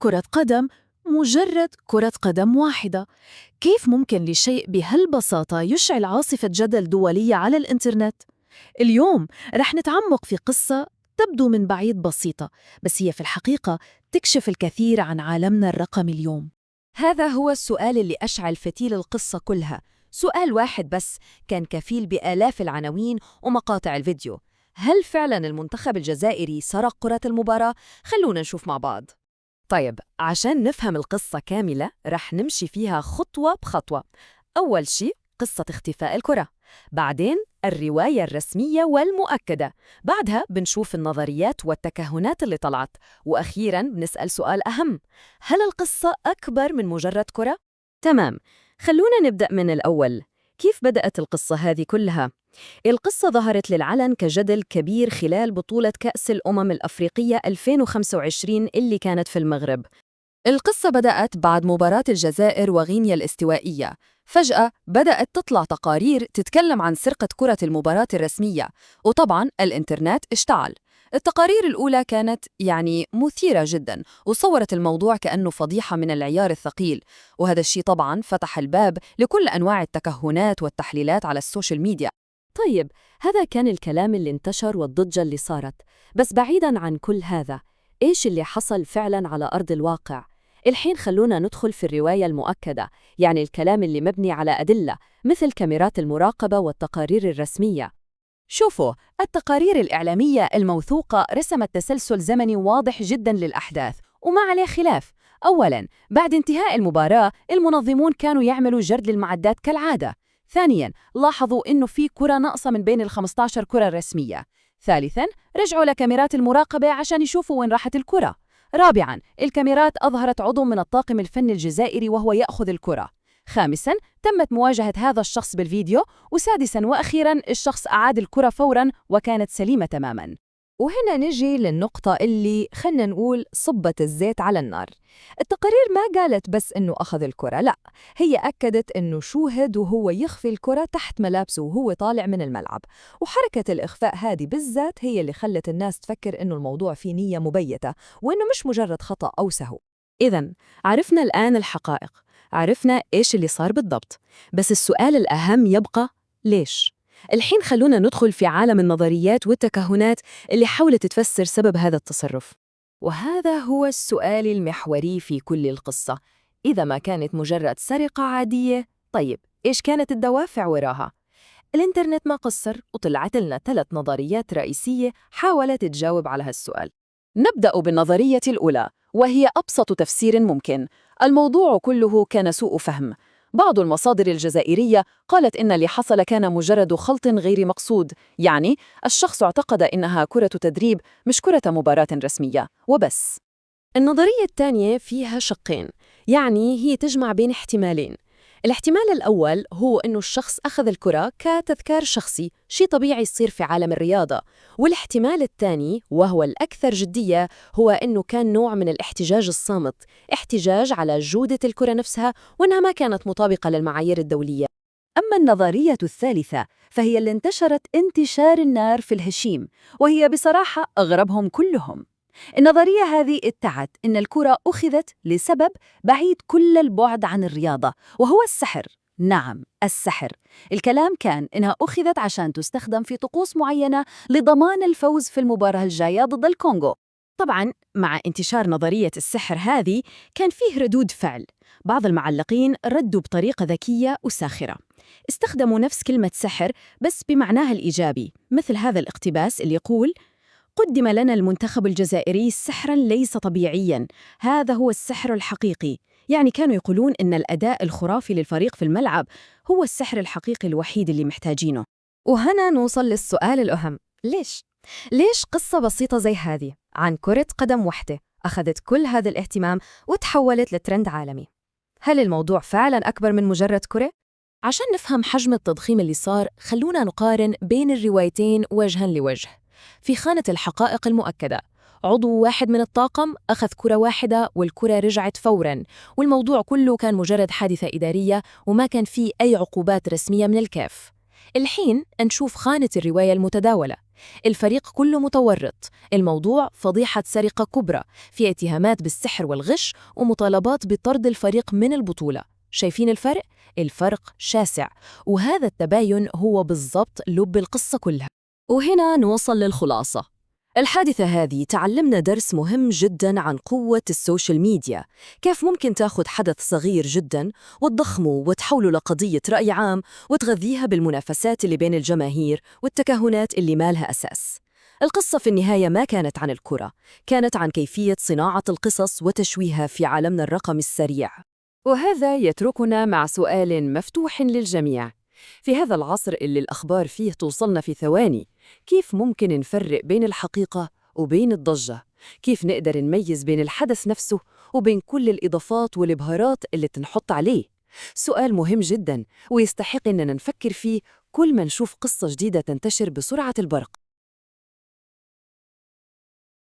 كرة قدم مجرد كرة قدم واحدة. كيف ممكن لشيء بهالبساطة يشعل عاصفة جدل دولية على الإنترنت؟ اليوم رح نتعمق في قصة تبدو من بعيد بسيطة، بس هي في الحقيقة تكشف الكثير عن عالمنا الرقمي اليوم. هذا هو السؤال اللي أشعل فتيل القصة كلها. سؤال واحد بس كان كفيل بآلاف العناوين ومقاطع الفيديو: هل فعلاً المنتخب الجزائري سرق كرة المباراة؟ خلونا نشوف مع بعض. طيب، عشان نفهم القصة كاملة رح نمشي فيها خطوة بخطوة. أول شيء قصة اختفاء الكرة، بعدين الرواية الرسمية والمؤكدة، بعدها بنشوف النظريات والتكهنات اللي طلعت، وأخيراً بنسأل سؤال أهم: هل القصة أكبر من مجرد كرة؟ تمام، خلونا نبدأ من الأول. كيف بدأت القصة هذه كلها؟ القصة ظهرت للعلن كجدل كبير خلال بطولة كأس الأمم الأفريقية 2025 اللي كانت في المغرب. القصة بدأت بعد مباراة الجزائر وغينيا الاستوائية. فجأة بدأت تطلع تقارير تتكلم عن سرقة كرة المباراة الرسمية، وطبعاً الإنترنت اشتعل. التقارير الأولى كانت مثيرة جداً، وصورت الموضوع كأنه فضيحة من العيار الثقيل، وهذا الشيء طبعاً فتح الباب لكل أنواع التكهنات والتحليلات على السوشيال ميديا. طيب، هذا كان الكلام اللي انتشر والضجة اللي صارت، بس بعيداً عن كل هذا، إيش اللي حصل فعلاً على أرض الواقع؟ الحين خلونا ندخل في الرواية المؤكدة، الكلام اللي مبني على أدلة مثل كاميرات المراقبة والتقارير الرسمية. شوفوا، التقارير الإعلامية الموثوقة رسمت تسلسل زمني واضح جداً للأحداث وما عليه خلاف. أولاً، بعد انتهاء المباراة المنظمون كانوا يعملوا جرد للمعدات كالعادة. ثانياً، لاحظوا إنه في كرة ناقصة من بين ال15 كرة الرسمية. ثالثاً، رجعوا لكاميرات المراقبة عشان يشوفوا وين راحت الكرة. رابعاً، الكاميرات أظهرت عضو من الطاقم الفني الجزائري وهو يأخذ الكرة. خامساً، تمت مواجهة هذا الشخص بالفيديو. وسادساً وأخيراً، الشخص أعاد الكرة فوراً وكانت سليمة تماماً. وهنا نجي للنقطة اللي خلنا نقول صبت الزيت على النار. التقارير ما قالت بس إنه أخذ الكرة، لا، هي أكدت إنه شوهد وهو يخفي الكرة تحت ملابسه وهو طالع من الملعب. وحركة الإخفاء هذه بالذات هي اللي خلت الناس تفكر إنه الموضوع فيه نية مبيتة وإنه مش مجرد خطأ أو سهو. إذن عرفنا الآن الحقائق، عرفنا إيش اللي صار بالضبط، بس السؤال الأهم يبقى: ليش؟ الحين خلونا ندخل في عالم النظريات والتكهنات اللي حاولت تفسر سبب هذا التصرف. وهذا هو السؤال المحوري في كل القصة. إذا ما كانت مجرد سرقة عادية، طيب إيش كانت الدوافع وراها؟ الإنترنت ما قصر وطلعت لنا 3 نظريات رئيسية حاولت تجاوب على هالسؤال. نبدأ بالنظرية الأولى، وهي أبسط تفسير ممكن. الموضوع كله كان سوء فهم. بعض المصادر الجزائرية قالت إن اللي حصل كان مجرد خلط غير مقصود، يعني الشخص اعتقد إنها كرة تدريب مش كرة مباراة رسمية وبس. النظرية الثانية فيها شقين، هي تجمع بين احتمالين. الاحتمال الأول هو إنه الشخص أخذ الكرة كتذكار شخصي، شيء طبيعي يصير في عالم الرياضة. والاحتمال الثاني وهو الأكثر جدية هو إنه كان نوع من الاحتجاج الصامت، احتجاج على جودة الكرة نفسها وإنها ما كانت مطابقة للمعايير الدولية. أما النظرية الثالثة فهي اللي انتشرت انتشار النار في الهشيم، وهي بصراحة أغربهم كلهم. النظرية هذه ادعت إن الكرة أخذت لسبب بعيد كل البعد عن الرياضة، وهو السحر. نعم، السحر. الكلام كان إنها أخذت عشان تستخدم في طقوس معينة لضمان الفوز في المباراة الجاية ضد الكونغو. طبعاً مع انتشار نظرية السحر هذه كان فيه ردود فعل. بعض المعلقين ردوا بطريقة ذكية وساخرة، استخدموا نفس كلمة سحر بس بمعناها الإيجابي، مثل هذا الاقتباس اللي يقول: قدم لنا المنتخب الجزائري سحراً ليس طبيعياً، هذا هو السحر الحقيقي. كانوا يقولون إن الأداء الخرافي للفريق في الملعب هو السحر الحقيقي الوحيد اللي محتاجينه. وهنا نوصل للسؤال الأهم: ليش قصة بسيطة زي هذه عن كرة قدم واحدة أخذت كل هذا الاهتمام وتحولت لترند عالمي؟ هل الموضوع فعلاً أكبر من مجرد كرة؟ عشان نفهم حجم التضخيم اللي صار، خلونا نقارن بين الروايتين وجهاً لوجه. في خانة الحقائق المؤكدة، عضو واحد من الطاقم أخذ كرة واحدة والكرة رجعت فوراً، والموضوع كله كان مجرد حادثة إدارية وما كان فيه أي عقوبات رسمية من الكاف. الحين نشوف خانة الرواية المتداولة. الفريق كله متورط، الموضوع فضيحة سرقة كبرى، في اتهامات بالسحر والغش ومطالبات بطرد الفريق من البطولة. شايفين الفرق؟ الفرق شاسع، وهذا التباين هو بالضبط لب القصة كلها. وهنا نوصل للخلاصة. الحادثة هذه تعلمنا درس مهم جداً عن قوة السوشيال ميديا، كيف ممكن تاخد حدث صغير جداً وتضخمه وتحوله لقضية رأي عام وتغذيها بالمنافسات اللي بين الجماهير والتكهنات اللي ما لها أساس. القصة في النهاية ما كانت عن الكرة، كانت عن كيفية صناعة القصص وتشويهها في عالمنا الرقمي السريع. وهذا يتركنا مع سؤال مفتوح للجميع. في هذا العصر اللي الأخبار فيه توصلنا في ثواني، كيف ممكن نفرق بين الحقيقة وبين الضجة؟ كيف نقدر نميز بين الحدث نفسه وبين كل الإضافات والإبهارات اللي تنحط عليه؟ سؤال مهم جداً ويستحق إننا نفكر فيه كل ما نشوف قصة جديدة تنتشر بسرعة البرق.